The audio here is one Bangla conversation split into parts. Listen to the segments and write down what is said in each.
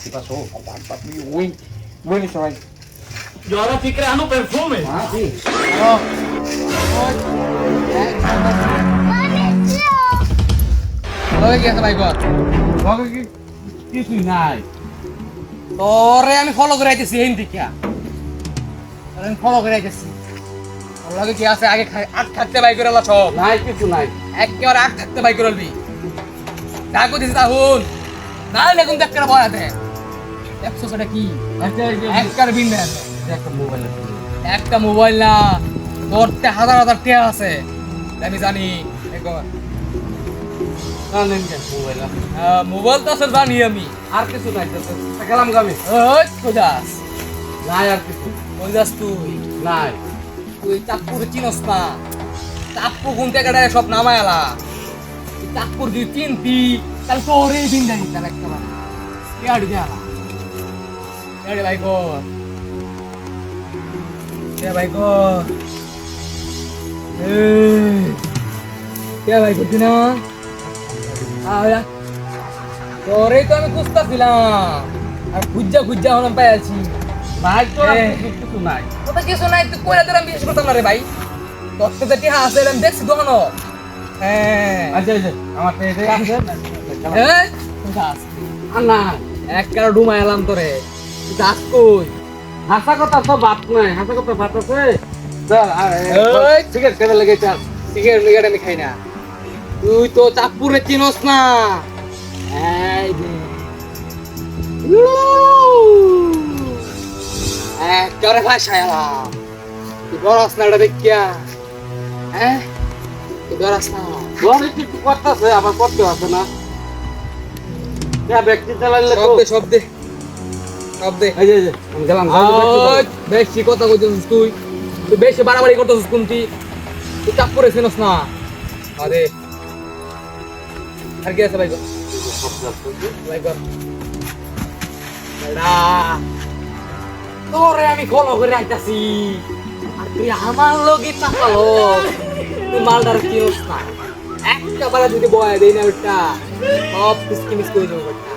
¿Qué pasó? Papi, bueno, chaval. Yo ahora estoy creando perfume. Ah, sí. তোকে কি আছে ভাই কর Vamos aqui. Isso não. তোরে আমি ফলো করে আইতেছি এই দিকে আমি ফলো করে আইতেছি তোর লগে কি আছে আগে আগ থাকতে বাই করে আলা সব Não, isso não. একেবারে আগ থাকতে বাই করে আলবি ডাকো দিস তাহুন না দেখুন দেখ করে বয়া দে 100 টাকা কি একবার বিন দেন একটা মোবাইল একটা মোবাইল না তোরতে হাজার হাজার টাকা আছে আমি জানি একবার না নেন কেন মোবাইল মোবাইল তো আসলে জানি আমি আর কিছু নাই তো গেলাম গামে ওই কোজাস নাই আর কিছু কোজাস তুই নাই তুই চাঁদপুর চিনস না চাঁদপুর কোন জায়গাটায় সব নামায় আলা তুই চাঁদপুর যদি চিনতি তাহলে তোরে দিন জানি তাহলে একটা বার কেয়াড়ি দেয়ালা কেয়াড়ি ভাই গো কে ভাই গো কে ভাই গো না আয়া তোরে তো আমি খুঁজতেছিলাম আর খুঁজা খুঁজা হলাম পাই আছি নাই তো আর কিছু নাই তোতে কিছু নাই তুই কইরা তোর আমি বিশ্বাস করতাম না রে ভাই তোর তো যেটি আছে আমি দেখছি দোকানো হ্যাঁ আচ্ছা আচ্ছা আমার তো এটাই আছে এই দাস আর না এক কারো ডুমা এলাম তোরে তুই দাস কই হাসা কথা তো বাপ নাই হাসা কথা বাপ আছে চল এই। ঠিক আছে কেটে লেগে চল সিগারেট মিগারেট আমি খাই না তুই তো চাঁদপুরে চিনস না এই যে একেবারে ভাষা এলাম তুই বরস না এটা দেখিয়া হ্যাঁ তুই বরস না বড় কিছু করতেছে আবার করতে আছে না যা ব্যক্তি চালাইলে তো শব্দে শব্দে এই যে আমি গেলাম ওই, বেশি কথা কইতেছিস তুই তুই বেশি বাড়াবাড়ি করতেছিস কোনটি তুই চাপ করে চিনস না আরে আর কি আছে ভাই গো ভাই গো বেড়া তোরে আমি ফলো করে আইতাছি আর তুই আমার লগে চাপালো তুই মালদার চিনস না একটা বারে যদি বয়া দেই না ওটা সব কিসকি মিস করে যাবো ওটা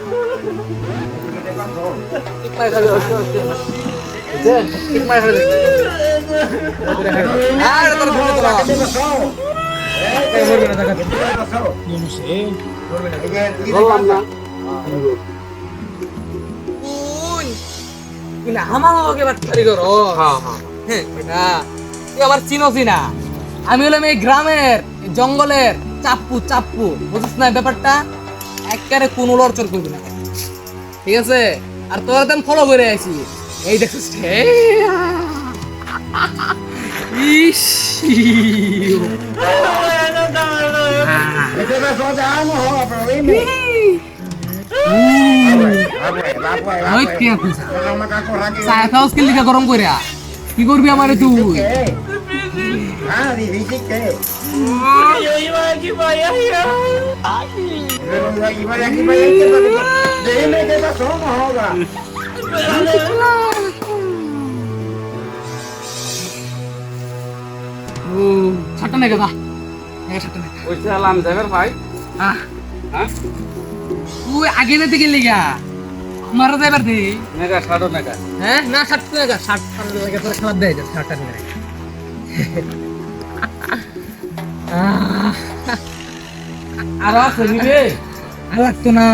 ঠিক মার খাবে ঠিক মার খাবে আর তোর ঘুরে তোরা মরবে না দেখা বললাম না তুই না আমার লগে বাটপারি করো হ্যাঁ হ্যাঁ হ্যাঁ বেটা তুই আমার চিনোসি না আমি হলাম এই গ্রামের এই জঙ্গলের চাপ্পু চাপ্পু বুঝিস না ব্যাপারটা একবারে কোনো লড়চড় করবি না ঠিক আছে আর তোর দেন ফলো করে আছি এই দেখছিস ইস Ese beso de amo, pero dime. ওই কে কইছা Pero me cago aquí. চায় খাওস কে লিগা গরম কইরা কি করবি আমারে তুই ¿Qué? Ah, difícil que. Yo iba aquí para allá. Pero de aquí para allá, pero dime qué pasó, no jodas. ও ছাটা নেগা দা নেগা ছাটা নেগা ওই চালাম যাবের ভাই আহ হ্যাঁ তুই আগে না দিকে লিগা মারা যাইবার দে নেগা সাড়ো নেগা হ্যাঁ না ছাট নেগা ছাট লাগা তোর খারাপ দেয় ছাটা নেগা আর আছে নিবে আর লাগতো না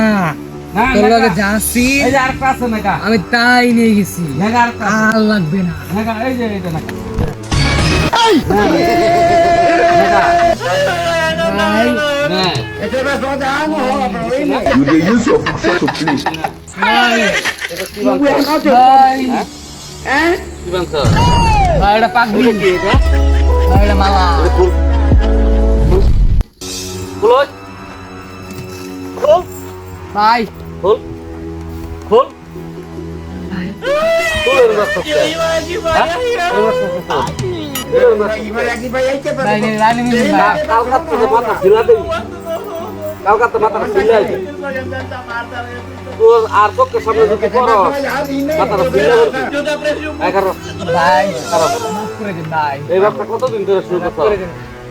না তোর লগে যাচ্ছি এই যে আরেকটা আছে নেগা আমি তাই নিয়ে গেছি নেগা আরেকটা আছে। আর লাগবে না নেগা এই যে নেগা নেগা ভাই হ্যাঁ Ese beso de amo, pero dime. You dey use your foot to play. ভাই এটা কি Tú বানছো no te ভাই ¿Eh? কি বানছো ভাই এটা পাগলি এটা কি এটা ভাই এটা মালা ফুল ফুল ফুল ভাই ফুল ফুল ফুলের রস Yo iba aquí para allá. Y para aquí para allá, ¿qué ভাই pasó? রানি মিনি ভাই কালকাতা তো মাথা ঝিলা দেই কালকাতা মাথা ঝিলা দেই তো আর চোখের সামনে যদি ¿Qué করো pasó allá? Dime. মাথা ¿Qué ঝিলা pasó? করবি Yo te aprecio mucho. এগারো ভাই মাফ করে দিন ভাই এই ব্যবসা কতদিন ধরে শুরু মাফ করছো করে দিন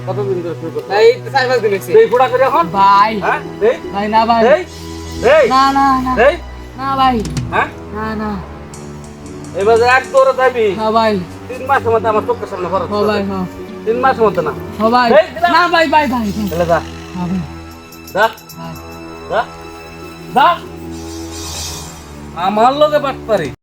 কতদিন ধরে শুরু করছো ভাই তো 4-5 দিন হইছে এই ফোড়া করে এখন ভাই হ্যাঁ এই ভাই না ভাই এই এই না না না এই না ভাই হ্যাঁ না না এবার এক দৌড়ে যাবি হ্যাঁ ভাই 3 মাসের মধ্যে আমার চোখের সামনে খরচ হ্যাঁ ভাই হ্যাঁ 3 মাসের মধ্যে না হ্যাঁ ভাই এই দিলাম। না ভাই ভাই ভাই ভাই। তাহলে যা হ্যাঁ ভাই যা ভাই যা যা আমার লগে বাট পারি